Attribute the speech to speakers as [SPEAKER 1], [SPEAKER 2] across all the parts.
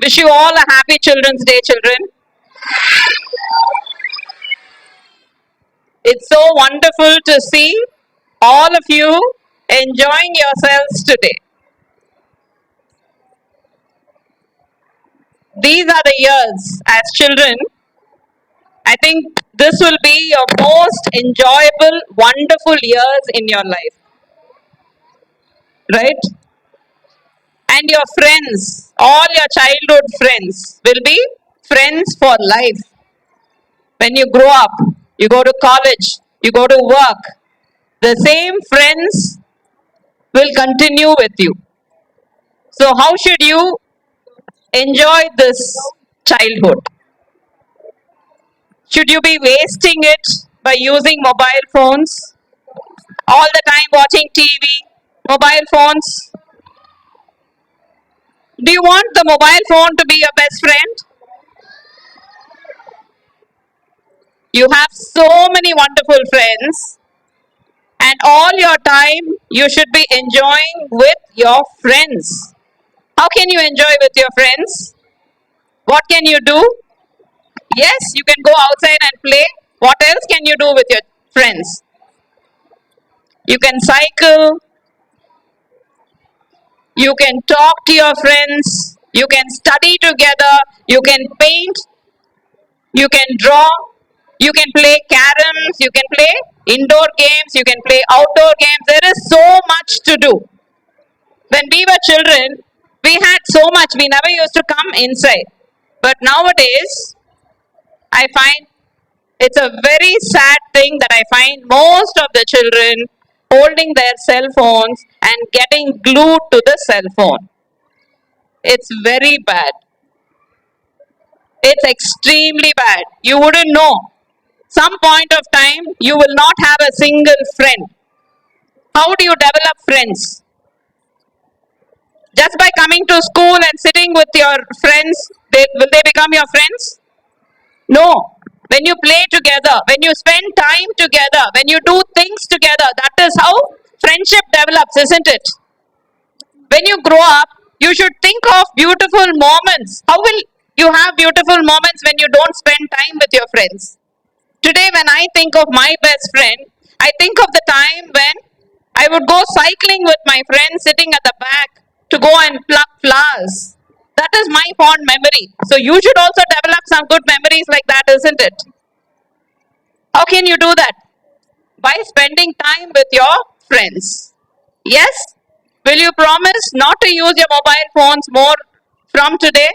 [SPEAKER 1] Wish you all a happy Children's Day, children. It's so wonderful to see all of you enjoying yourselves today. These are the years as children. I think this will be your most enjoyable, wonderful years in your life. Right? And your friends, all your childhood friends, will be friends for life. When you grow up, you go to college, you go to work, the same friends will continue with you. So, how should you enjoy this childhood? Should you be wasting it by using mobile phones? All the time watching TV, mobile phones? Do you want the mobile phone to be your best friend? You have so many wonderful friends, and all your time you should be enjoying with your friends. How can you enjoy with your friends? What can you do? Yes, you can go outside and play. What else can you do with your friends? You can cycle, you can talk to your friends, you can study together, you can paint, you can draw, you can play caroms, you can play indoor games, you can play outdoor games. There is so much to do. When we were children, we had so much, we never used to come inside. But nowadays, I find it's a very sad thing that I find most of the children holding their cell phones and getting glued to the cell phone. It's very bad. It's extremely bad. You wouldn't know. Some point of time, you will not have a single friend. How do you develop friends? Just by coming to school and sitting with your friends, will they become your friends? No. When you play together, when you spend time together, when you do things together, that is how friendship develops, isn't it? When you grow up, you should think of beautiful moments. How will you have beautiful moments when you don't spend time with your friends? Today, when I think of my best friend, I think of the time when I would go cycling with my friends sitting at the back to go and pluck flowers. That is my fond memory. So you should also develop some good memories like that, isn't it? How can you do that? By spending time with your friends. Yes? Will you promise not to use your mobile phones more from today?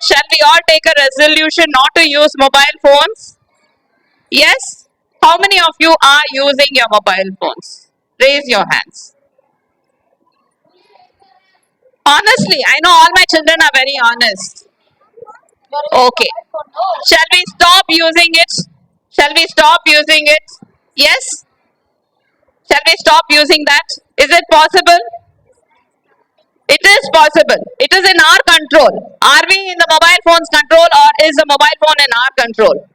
[SPEAKER 1] Shall we all take a resolution not to use mobile phones? Yes? How many of you are using your mobile phones? Raise your hands. Honestly, I know all my children are very honest. Okay. Shall we stop using it? Shall we stop using it? Yes? Shall we stop using that? Is it possible? It is possible. It is in our control. Are we in the mobile phone's control or is the mobile phone in our control?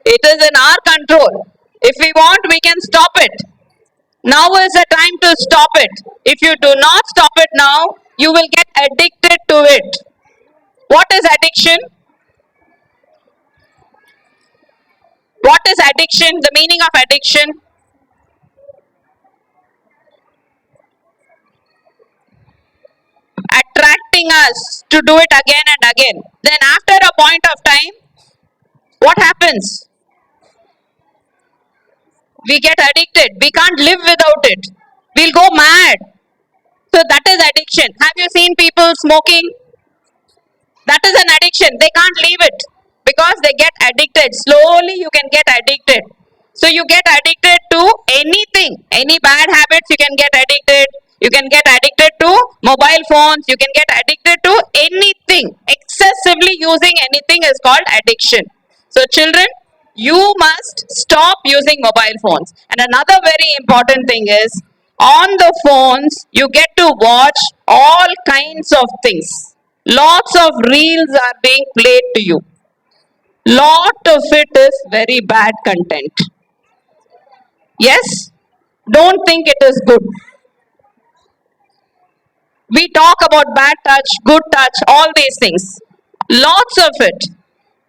[SPEAKER 1] It is in our control. If we want, we can stop it. Now is the time to stop it. If you do not stop it now, you will get addicted to it. What is addiction? What is addiction? The meaning of addiction? Attracting us to do it again and again. Then after a point of time, what happens? We get addicted. We can't live without it. We'll go mad. So that is addiction. Have you seen people smoking? That is an addiction. They can't leave it because they get addicted. Slowly you can get addicted. So you get addicted to anything. Any bad habits you can get addicted. You can get addicted to mobile phones. You can get addicted to anything. Excessively using anything is called addiction. So children, you must stop using mobile phones. And another very important thing is, on the phones, you get to watch all kinds of things. Lots of reels are being played to you. Lot of it is very bad content. Yes? Don't think it is good. We talk about bad touch, good touch, all these things. Lots of it.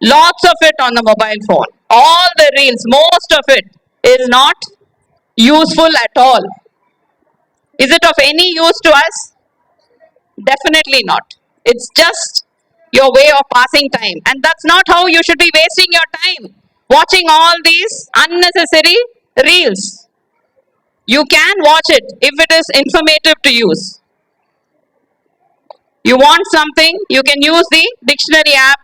[SPEAKER 1] Lots of it on the mobile phone. All the reels, most of it is not useful at all. Is it of any use to us? Definitely not. It's just your way of passing time. And that's not how you should be wasting your time. Watching all these unnecessary reels. You can watch it if it is informative to use. You want something, you can use the dictionary app.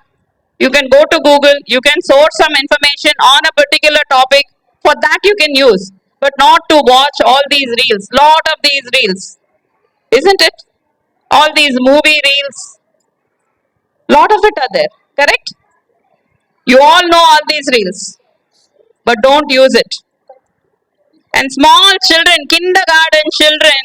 [SPEAKER 1] You can go to Google, you can source some information on a particular topic. For that you can use, but not to watch all these reels. Lot of these reels, isn't it? All these movie reels, lot of it are there, correct? You all know all these reels, but don't use it. And small children, kindergarten children,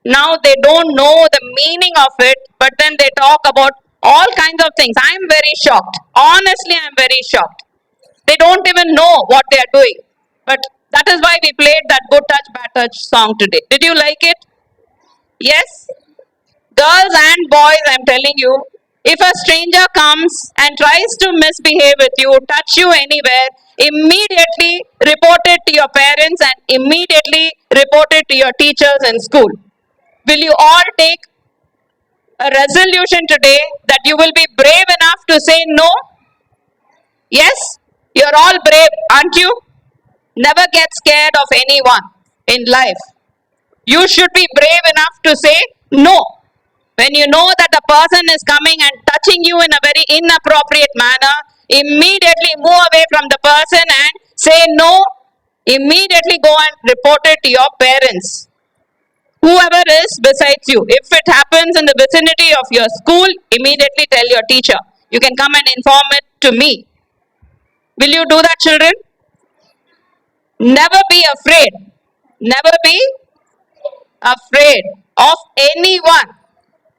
[SPEAKER 1] now they don't know the meaning of it, but then they talk about all kinds of things. I'm very shocked. Honestly, I'm very shocked. They don't even know what they are doing. But that is why we played that Good Touch, Bad Touch song today. Did you like it? Yes? Girls and boys, I'm telling you, if a stranger comes and tries to misbehave with you, touch you anywhere, immediately report it to your parents and immediately report it to your teachers in school. Will you all take a resolution today that you will be brave enough to say no? Yes? You're all brave, aren't you? Never get scared of anyone in life. You should be brave enough to say no. When you know that the person is coming and touching you in a very inappropriate manner, immediately move away from the person and say no. Immediately go and report it to your parents. Whoever is besides you. If it happens in the vicinity of your school, immediately tell your teacher. You can come and inform it to me. Will you do that, children? Never be afraid. Never be afraid of anyone.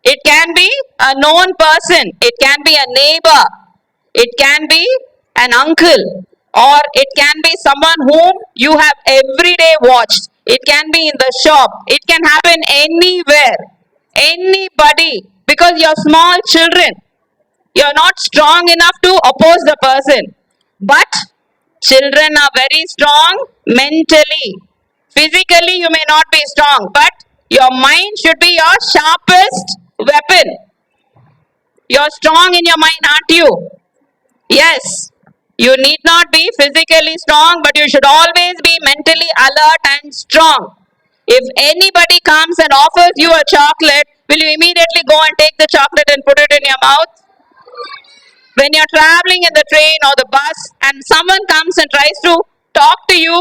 [SPEAKER 1] It can be a known person. It can be a neighbor. It can be an uncle. Or it can be someone whom you have every day watched. It can be in the shop. It can happen anywhere. Anybody. Because you're small children. You're not strong enough to oppose the person. But children are very strong mentally. Physically, you may not be strong, but your mind should be your sharpest weapon. You're strong in your mind, aren't you? Yes. You need not be physically strong, but you should always be mentally alert and strong. If anybody comes and offers you a chocolate, will you immediately go and take the chocolate and put it in your mouth? When you're traveling in the train or the bus and someone comes and tries to talk to you,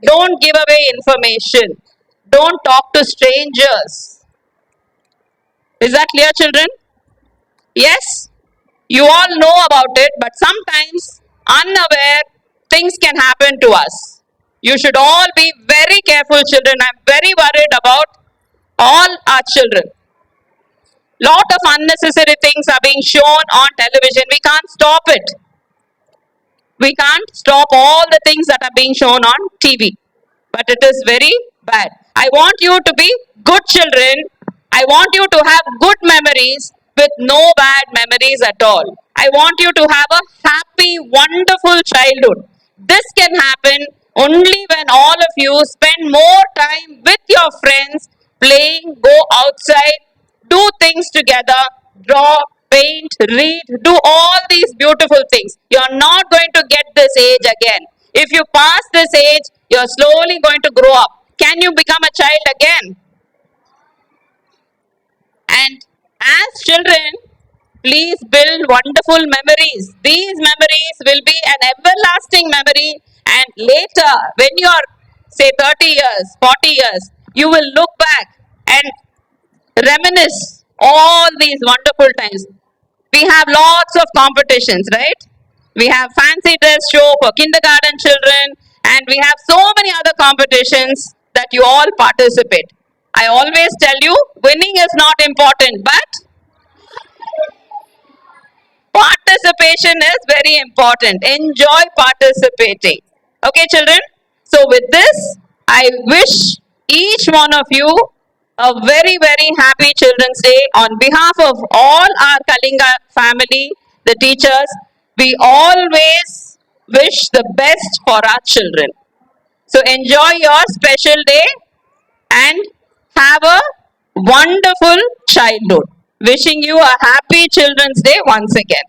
[SPEAKER 1] don't give away information. Don't talk to strangers. Is that clear, children? Yes? You all know about it, but sometimes unaware things can happen to us. You should all be very careful, children. I'm very worried about all our children. Lot of unnecessary things are being shown on television. We can't stop it. We can't stop all the things that are being shown on TV. But it is very bad. I want you to be good children. I want you to have good memories with no bad memories at all. I want you to have a happy, wonderful childhood. This can happen only when all of you spend more time with your friends, playing, go outside, do things together, draw, paint, read, do all these beautiful things. You're not going to get this age again. If you pass this age, you're slowly going to grow up. Can you become a child again? And as children, please build wonderful memories. These memories will be an everlasting memory, and later, when you are, say, 30 years, 40 years, you will look back and reminisce all these wonderful times. We have lots of competitions, right? We have fancy dress show for kindergarten children, and we have so many other competitions that you all participate. I always tell you, winning is not important, but participation is very important. Enjoy participating. Okay, children? So with this, I wish each one of you A very, very happy Children's Day on behalf of all our Kalinga family, the teachers. We always wish the best for our children. So enjoy your special day and have a wonderful childhood. Wishing you a happy Children's Day once again.